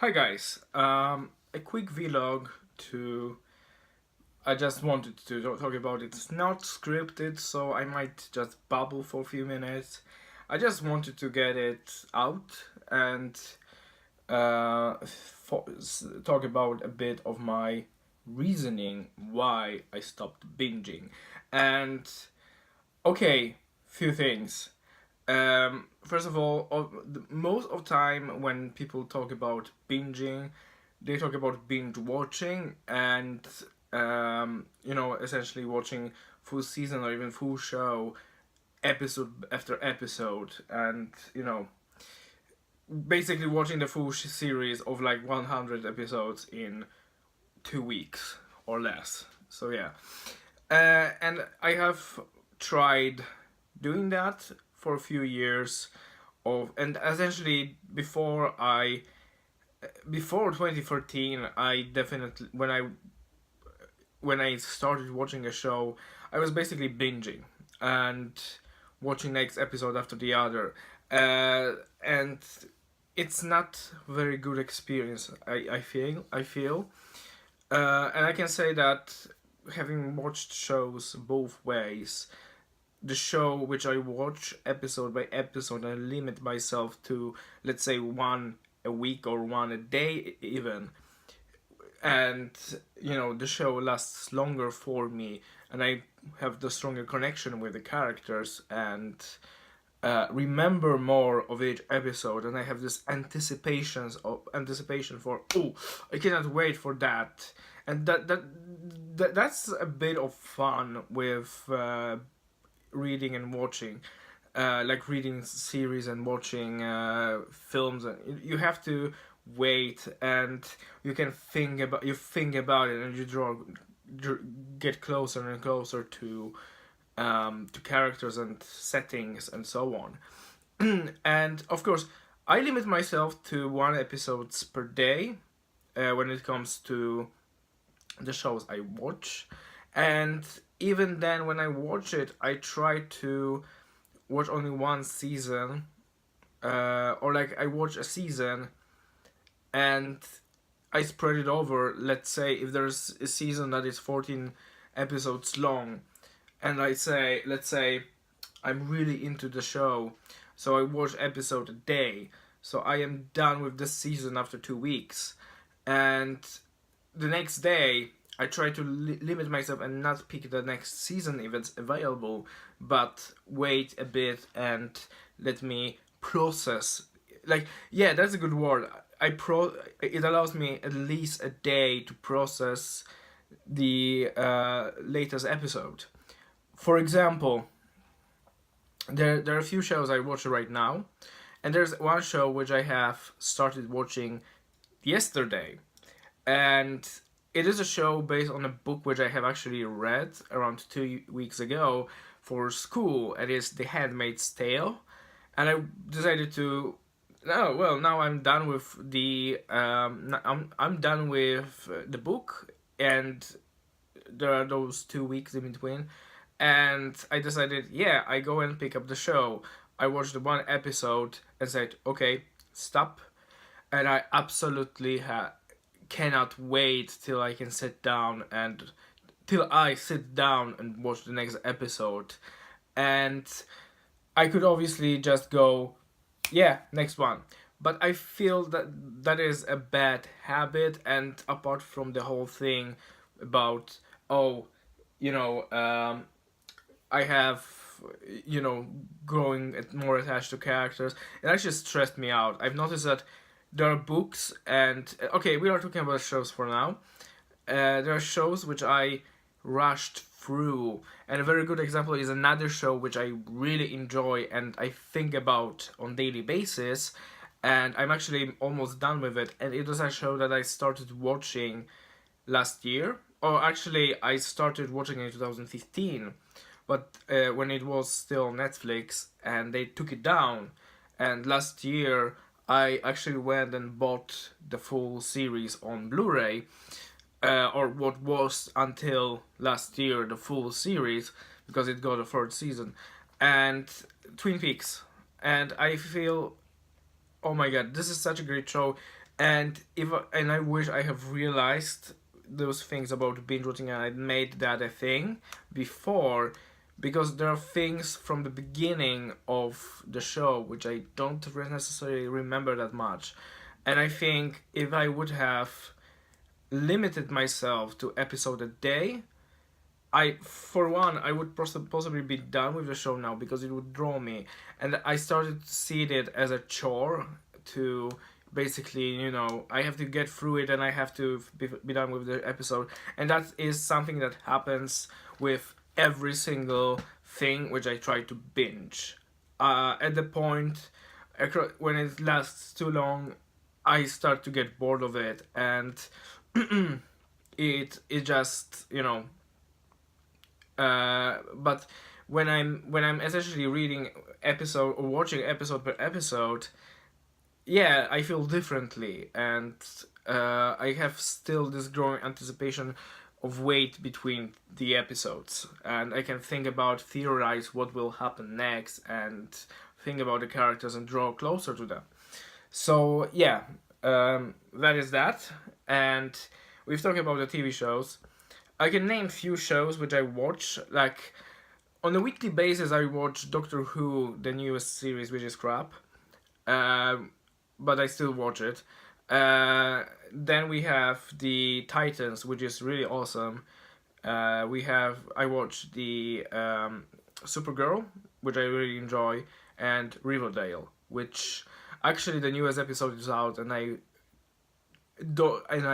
Hi guys, a quick vlog to. I just wanted to talk about it. It's not scripted, so I might just babble for a few minutes. I just wanted to get it out and talk about a bit of my reasoning why I stopped binging. And okay, few things. First of all, most of time when people talk about binging, they talk about binge watching and essentially watching full season or even full show episode after episode, and basically watching the full series of like 100 episodes in 2 weeks or less. So yeah, and I have tried doing that for a few years and essentially before 2013 I definitely when I started watching a show, I was basically binging and watching next episode after the other, and it's not very good experience. I feel, and I can say that having watched shows both ways, the show which I watch episode by episode, I limit myself to, let's say, one a week or one a day even, and the show lasts longer for me, and I have the stronger connection with the characters and remember more of each episode, and I have this anticipation for, oh, I cannot wait for that, and that's a bit of fun with reading and watching, like reading series and watching films. And you have to wait, and you think about it, and get closer and closer to characters and settings and so on. And of course, I limit myself to one episodes per day when it comes to the shows I watch. And even then, when I watch it, I try to watch only one season, or like I watch a season and I spread it over. Let's say if there's a season that is 14 episodes long, and let's say I'm really into the show, so I watch episode a day. So I am done with the season after 2 weeks, and the next day I try to limit myself and not pick the next season if it's available, but wait a bit and let me process. Like, yeah, that's a good word. It allows me at least a day to process the latest episode. For example, there are a few shows I watch right now, and there's one show which I have started watching yesterday, and it is a show based on a book which I have actually read around 2 weeks ago for school. It is The Handmaid's Tale, and I decided to. Oh well, now I'm done with I'm done with the book, and there are those 2 weeks in between, and I decided, yeah, I go and pick up the show. I watched the one episode and said, okay, stop, and I absolutely cannot wait till I can sit down and till I sit down and watch the next episode. And I could obviously just go, yeah, next one. But I feel that that is a bad habit, and apart from the whole thing about, oh, you know, I have, growing more attached to characters, it actually stressed me out. I've noticed that there are books, and okay, we are talking about shows for now. There are shows which I rushed through, and a very good example is another show which I really enjoy and I think about on daily basis, and I'm actually almost done with it. And it was a show that I started watching last year, or actually I started watching in 2015, but when it was still on Netflix, and they took it down. And last year I actually went and bought the full series on Blu-ray, or what was until last year the full series, because it got a third season, and Twin Peaks. And I feel, oh my god, this is such a great show. And I wish I have realized those things about binge watching and I made that a thing before, because there are things from the beginning of the show which I don't necessarily remember that much. And I think if I would have limited myself to episode a day, for one, I would possibly be done with the show now because it would draw me, and I started to see it as a chore to basically, I have to get through it and I have to be done with the episode, and that is something that happens with every single thing which I try to binge. At the point when it lasts too long, I start to get bored of it, and it just but when I'm essentially reading episode or watching episode per episode, yeah, I feel differently, and I have still this growing anticipation of wait between the episodes, and I can think about, theorize what will happen next, and think about the characters and draw closer to them. So yeah, that is that, and we've talked about the TV shows. I can name few shows which I watch. Like on a weekly basis, I watch Doctor Who, the newest series, which is crap, but I still watch it. Then we have the Titans, which is really awesome. I watch the Supergirl, which I really enjoy, and Riverdale, which actually the newest episode is out, and I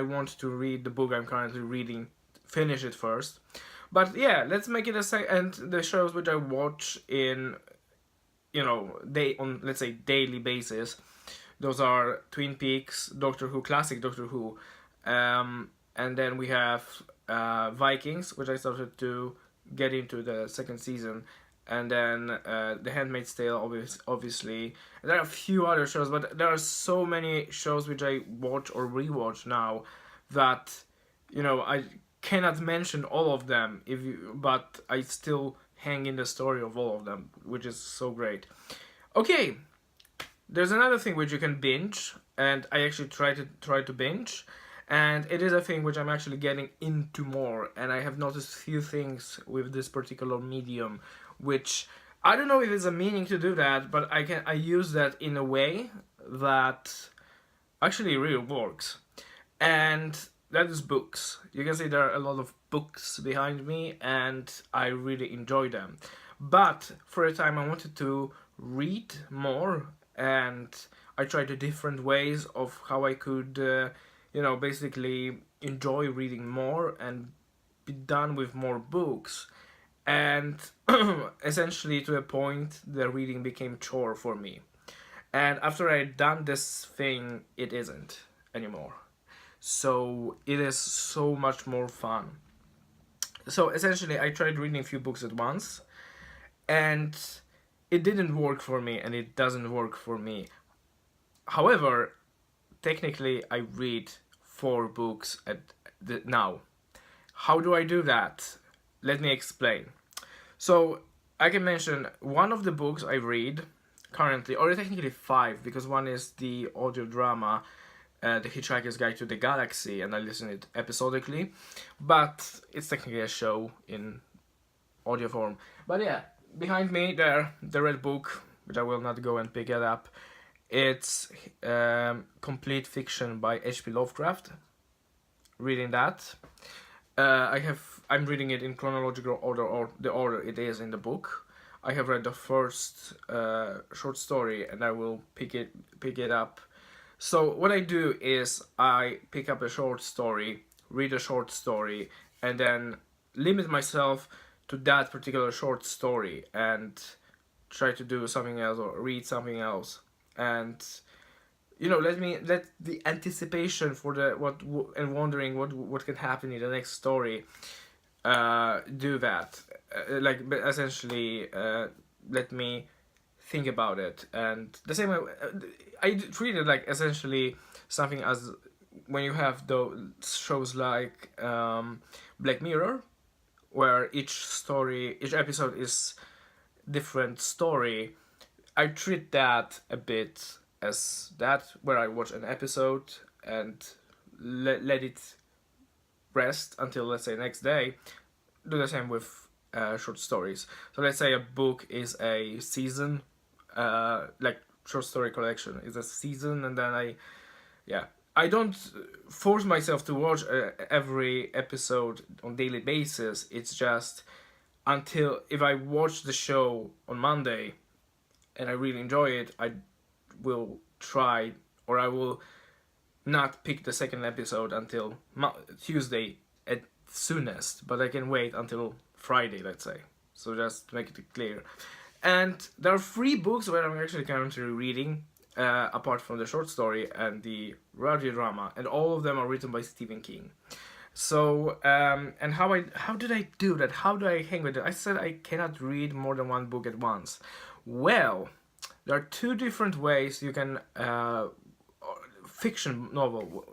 want to read the book I'm currently reading, finish it first. But yeah, let's make it a and the shows which I watch in, let's say daily basis. Those are Twin Peaks, Doctor Who, classic Doctor Who, and then we have Vikings, which I started to get into the second season, and then The Handmaid's Tale, obviously. There are a few other shows, but there are so many shows which I watch or rewatch now that I cannot mention all of them. But I still hang in the story of all of them, which is so great. Okay, there's another thing which you can binge, and I actually try to binge, and it is a thing which I'm actually getting into more, and I have noticed few things with this particular medium, which I don't know if it's a meaning to do that, but I use that in a way that actually really works, and that is books. You can see there are a lot of books behind me, and I really enjoy them. But for a time, I wanted to read more, and I tried different ways of how I could, basically enjoy reading more and be done with more books. And essentially, to a point, the reading became chore for me. And after I had done this thing, it isn't anymore. So it is so much more fun. So essentially, I tried reading a few books at once, and it didn't work for me, and it doesn't work for me. However, technically, I read 4 books now. How do I do that? Let me explain. So I can mention one of the books I read currently, or technically 5, because one is the audio drama, The Hitchhiker's Guide to the Galaxy, and I listen to it episodically, but it's technically a show in audio form. But yeah, behind me there, the red book, which I will not go and pick it up. It's Complete Fiction by H.P. Lovecraft. Reading that. I'm reading it in chronological order, or the order it is in the book. I have read the first short story, and I will pick it up. So what I do is I pick up a short story, read a short story, and then limit myself to that particular short story and try to do something else or read something else. And let the anticipation for and wondering what can happen in the next story do that. Essentially, let me think about it. And the same way, I treat it like essentially something as when you have those shows like Black Mirror, where each episode is different story. I treat that a bit as that, where I watch an episode and let it rest until, let's say, next day. Do the same with short stories. So let's say a book is a season, like short story collection is a season, and then I don't force myself to watch every episode on daily basis. It's just until if I watch the show on Monday and I really enjoy it, I will try, or I will not pick the second episode until Tuesday at soonest, but I can wait until Friday, let's say. So just to make it clear. And there are 3 books where I'm actually currently reading, apart from the short story and the radio drama, and all of them are written by Stephen King. So, and how did I do that? How do I hang with it? I said I cannot read more than 1 book at once. Well, there are 2 different ways you can fiction novel.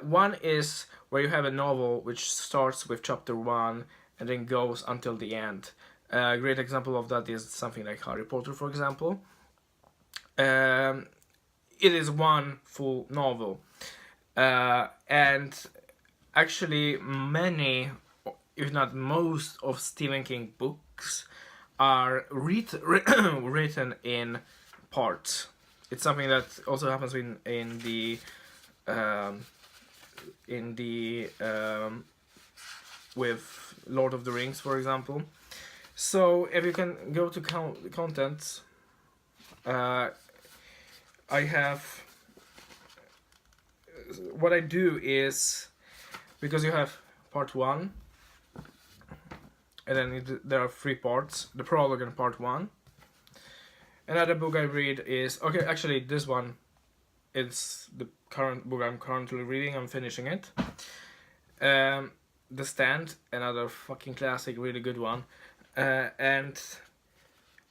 One is where you have a novel which starts with chapter 1 and then goes until the end. A great example of that is something like Harry Potter, for example. It is one full novel, and actually many, if not most, of Stephen King books are written in parts. It's something that also happens in the with Lord of the Rings, for example. So if you can go to contents, I have, what I do is, because you have part 1, and then there are 3 parts, the prologue and part 1. Another book I read is, okay, actually this one is the current book I'm currently reading, I'm finishing it. The Stand, another fucking classic, really good one. And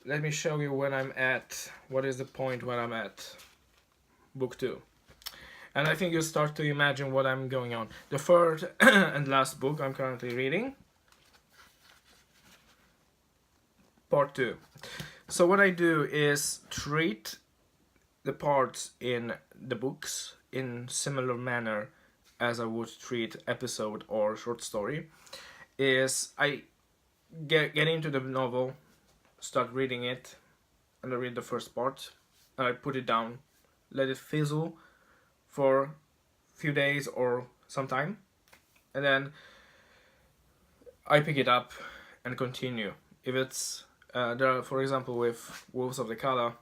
let me show you when I'm at, what is the point when I'm at book 2. And I think you start to imagine what I'm going on. The third and last book I'm currently reading, part 2. So what I do is treat the parts in the books in similar manner as I would treat episode or short story. Is I get into the novel, start reading it, and I read the first part, and I put it down, let it fizzle for a few days or some time, and then I pick it up and continue. If it's there are, for example, with Wolves of the Kala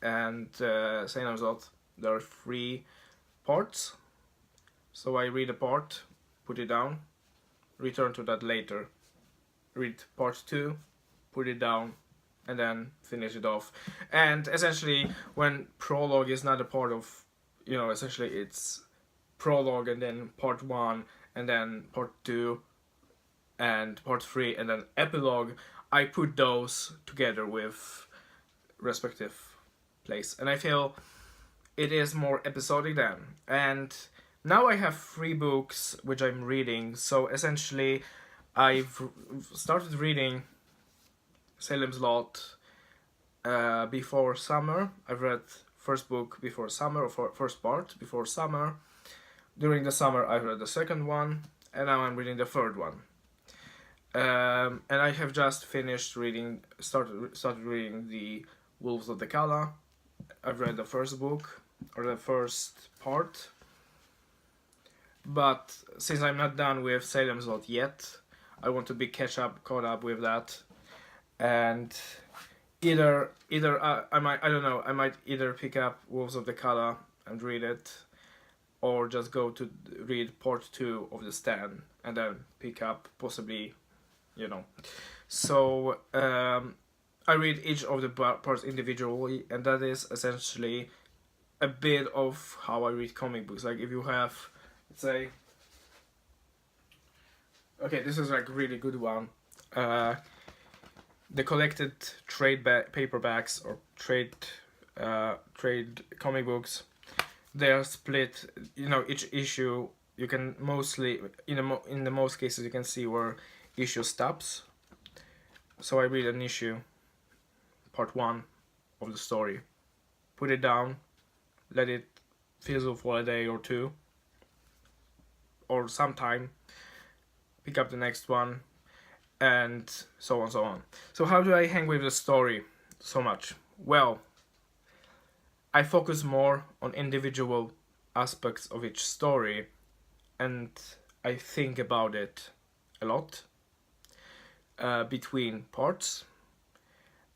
and Salem's Lot, there are 3 parts. So I read a part, put it down, return to that later, read part 2, put it down, and then finish it off. And essentially, when prologue is not a part of, essentially it's prologue and then part 1 and then part 2 and part 3 and then epilogue, I put those together with respective place. And I feel it is more episodic then. And now I have 3 books which I'm reading, so essentially I've started reading Salem's Lot before summer. I've read first book before summer, or first part before summer. During the summer I read the second one, and now I'm reading the third one. And I have just finished reading, started reading the Wolves of the Kala. I've read the first book, or the first part. But since I'm not done with Salem's Lot yet, I want to be caught up with that, and either I might either pick up Wolves of the Kala and read it, or just go to read part 2 of The Stand and then pick up possibly, So I read each of the parts individually, and that is essentially a bit of how I read comic books. Like if you have, let's say, okay, this is like a really good one. The collected trade paperbacks or trade comic books, they are split. Each issue you can mostly in the most cases you can see where issue stops. So I read an issue, part 1 of the story, put it down, let it fizzle for a day or two, or sometime, pick up the next one, and so on, so on. So how do I hang with the story so much? Well, I focus more on individual aspects of each story, and I think about it a lot between parts,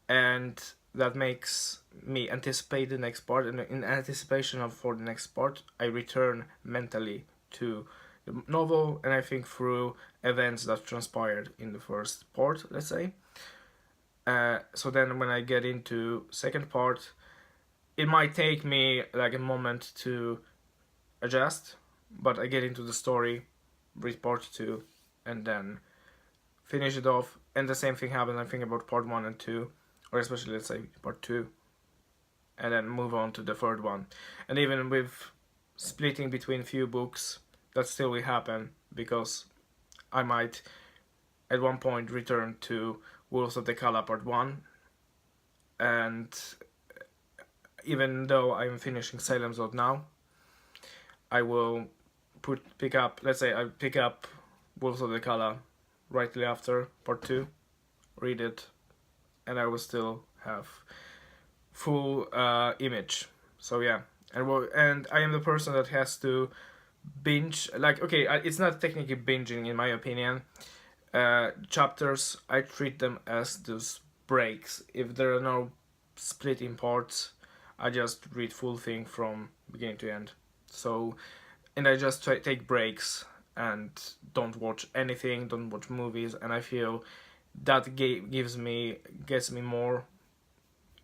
and that makes me anticipate the next part. And in anticipation of for the next part, I return mentally to the novel, and I think through events that transpired in the first part, let's say. So then when I get into second part, it might take me like a moment to adjust, but I get into the story, read part 2, and then finish it off. And the same thing happens, I think, about part 1 and 2, or especially, let's say, part 2, and then move on to the third one. And even with splitting between few books, that still will happen, because I might at one point return to Wolves of the Kala part 1, and even though I'm finishing Salem's Lot now, I will pick up, let's say I pick up Wolves of the Kala rightly after part 2, read it, and I will still have full image. So yeah, and I am the person that has to binge, like, okay, it's not technically binging in my opinion. Chapters, I treat them as those breaks. If there are no split in parts, I just read full thing from beginning to end. So, and I just take breaks and don't watch anything, don't watch movies, and I feel that gets me more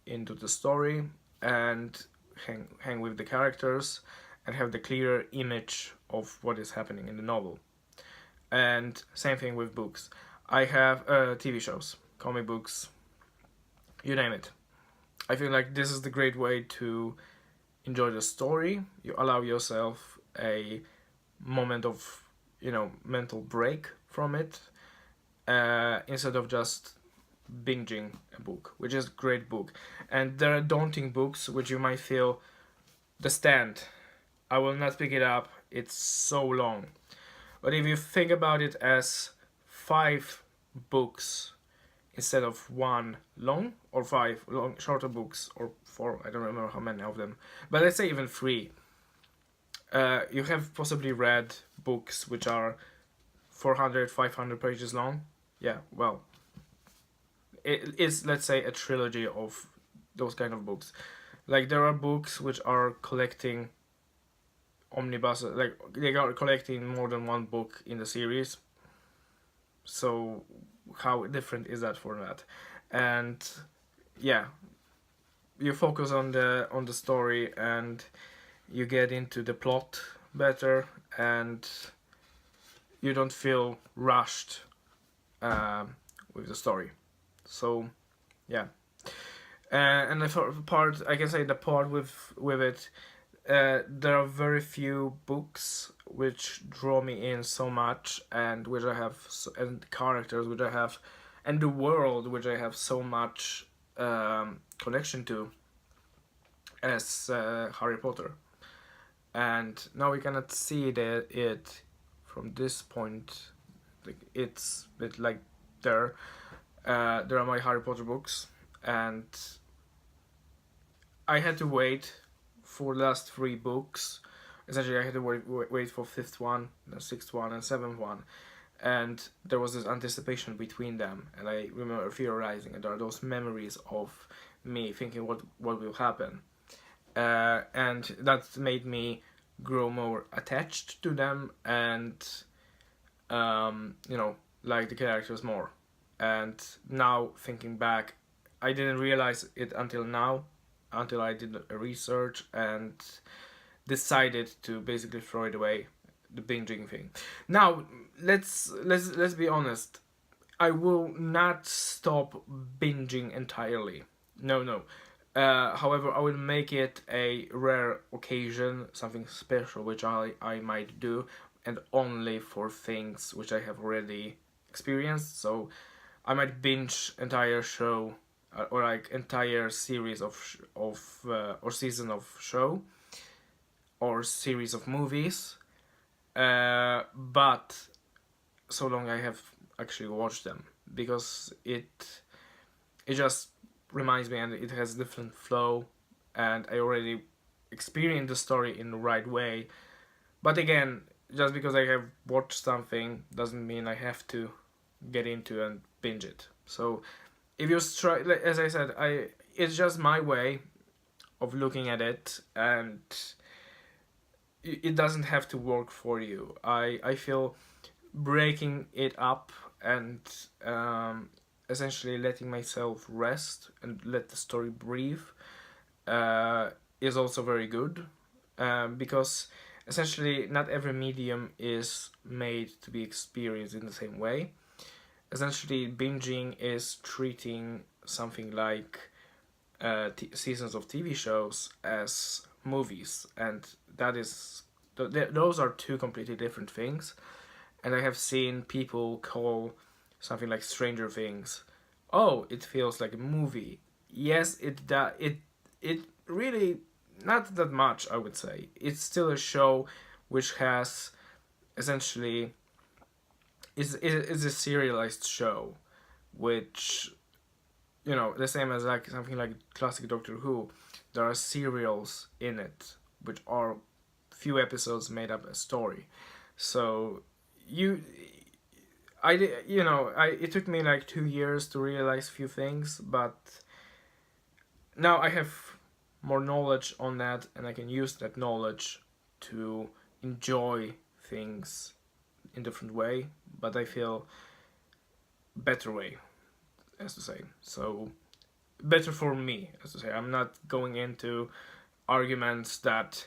into the story and hang with the characters and have the clearer image of what is happening in the novel. And same thing with books. I have TV shows, comic books, you name it. I feel like this is the great way to enjoy the story. You allow yourself a moment of, mental break from it, instead of just binging a book, which is a great book. And there are daunting books which you might feel, The Stand, I will not pick it up, it's so long. But if you think about it as 5 books instead of 1 long, or 5 long shorter books, or 4, I don't remember how many of them, but let's say even 3, you have possibly read books which are 400, 500 pages long. Yeah, well, it is, let's say, a trilogy of those kind of books. Like, there are books which are collecting omnibus, like they are collecting more than 1 book in the series. So how different is that for that? And yeah, you focus on the story, and you get into the plot better, and you don't feel rushed with the story. So yeah, and the part, I can say, the part with it, there are very few books which draw me in so much, and which I have, and characters which I have, and the world which I have so much connection to, as Harry Potter. And now we cannot see it from this point. Like, it's a bit like there are my Harry Potter books, and I had to wait for the last 3 books. Essentially, I had to wait for 5th one, the 6th one, and 7th one, and there was this anticipation between them, and I remember theorizing, and there are those memories of me thinking what will happen, and that made me grow more attached to them, and like the characters more. And now thinking back, I didn't realize it until now, until I did a research and decided to basically throw it away, the binging thing. Now let's be honest. I will not stop binging entirely. No. However, I will make it a rare occasion, something special which I might do, and only for things which I have already experienced. So I might binge entire show, or like entire series of or season of show or series of movies, but so long I have actually watched them, because it just reminds me, and it has different flow, and I already experienced the story in the right way. But again, just because I have watched something doesn't mean I have to get into and binge it. So if you try, as I said, it's just my way of looking at it, and it doesn't have to work for you. I feel breaking it up and essentially letting myself rest and let the story breathe is also very good, because essentially not every medium is made to be experienced in the same way. Essentially, binging is treating something like seasons of TV shows as movies, and that is those are two completely different things. And I have seen people call something like Stranger Things, oh, it feels like a movie. Yes, it really not that much. I would say it's still a show which has essentially is a serialized show, which, you know, the same as like something like classic Doctor Who. There are serials in it which are few episodes made up a story. So you I it took me like 2 years to realize few things, but now I have more knowledge on that, and I can use that knowledge to enjoy things in different way, but I feel better way, as to say. So better for me, as to say. I'm not going into arguments that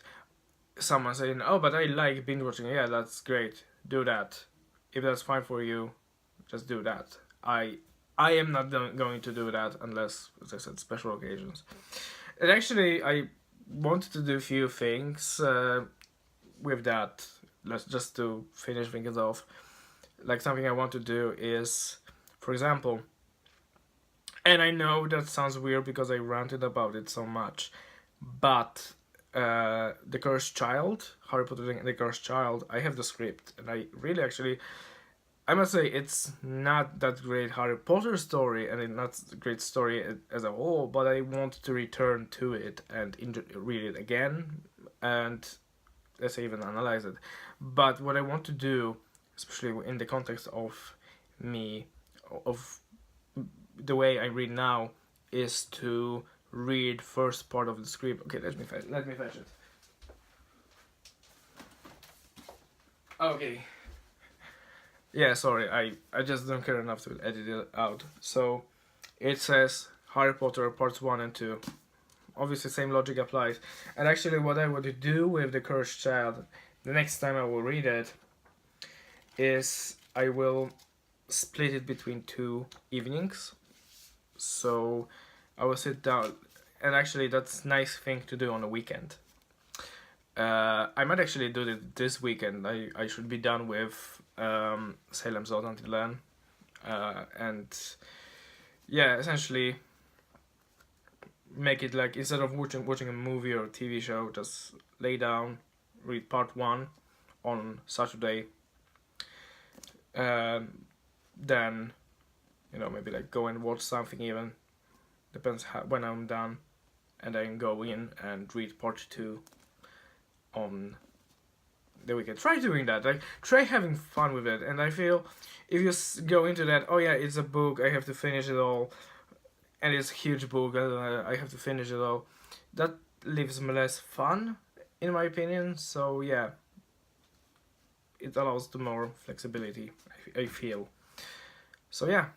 someone saying, oh, but I like binge watching. Yeah, that's great. Do that. If that's fine for you, just do that. I am not going to do that unless, as I said, special occasions. And actually, I wanted to do a few things with that. Let's just to finish things off. Like something I want to do is, for example, and I know that sounds weird because I ranted about it so much, but The Cursed Child, Harry Potter and the Cursed Child, I have the script, and I really actually, I must say, it's not that great Harry Potter story, and it's not a great story as a whole, but I want to return to it and read it again, and let's say even analyze it. But what I want to do, especially in the context of me, of the way I read now, is to read first part of the script. Okay, let me fetch it. Okay. Yeah, sorry, I just don't care enough to edit it out. So it says Harry Potter parts 1 and 2. Obviously same logic applies. And actually what I would do with The Cursed Child, the next time I will read it, is I will split it between 2 evenings. So I will sit down, and actually that's a nice thing to do on a weekend. I might actually do it this weekend. I should be done with Salem Slot until then. And yeah, essentially make it like, instead of watching a movie or a TV show, just lay down, read part 1 on Saturday. Then, you know, maybe like go and watch something even. Depends when I'm done. And then go in and read part 2 on the weekend. Try doing that. Like, try having fun with it. And I feel if you go into that, oh yeah, it's a book, I have to finish it all, and it's a huge book, I have to finish it all, that leaves me less fun, in my opinion. So yeah, it allows the more flexibility, I feel. So yeah.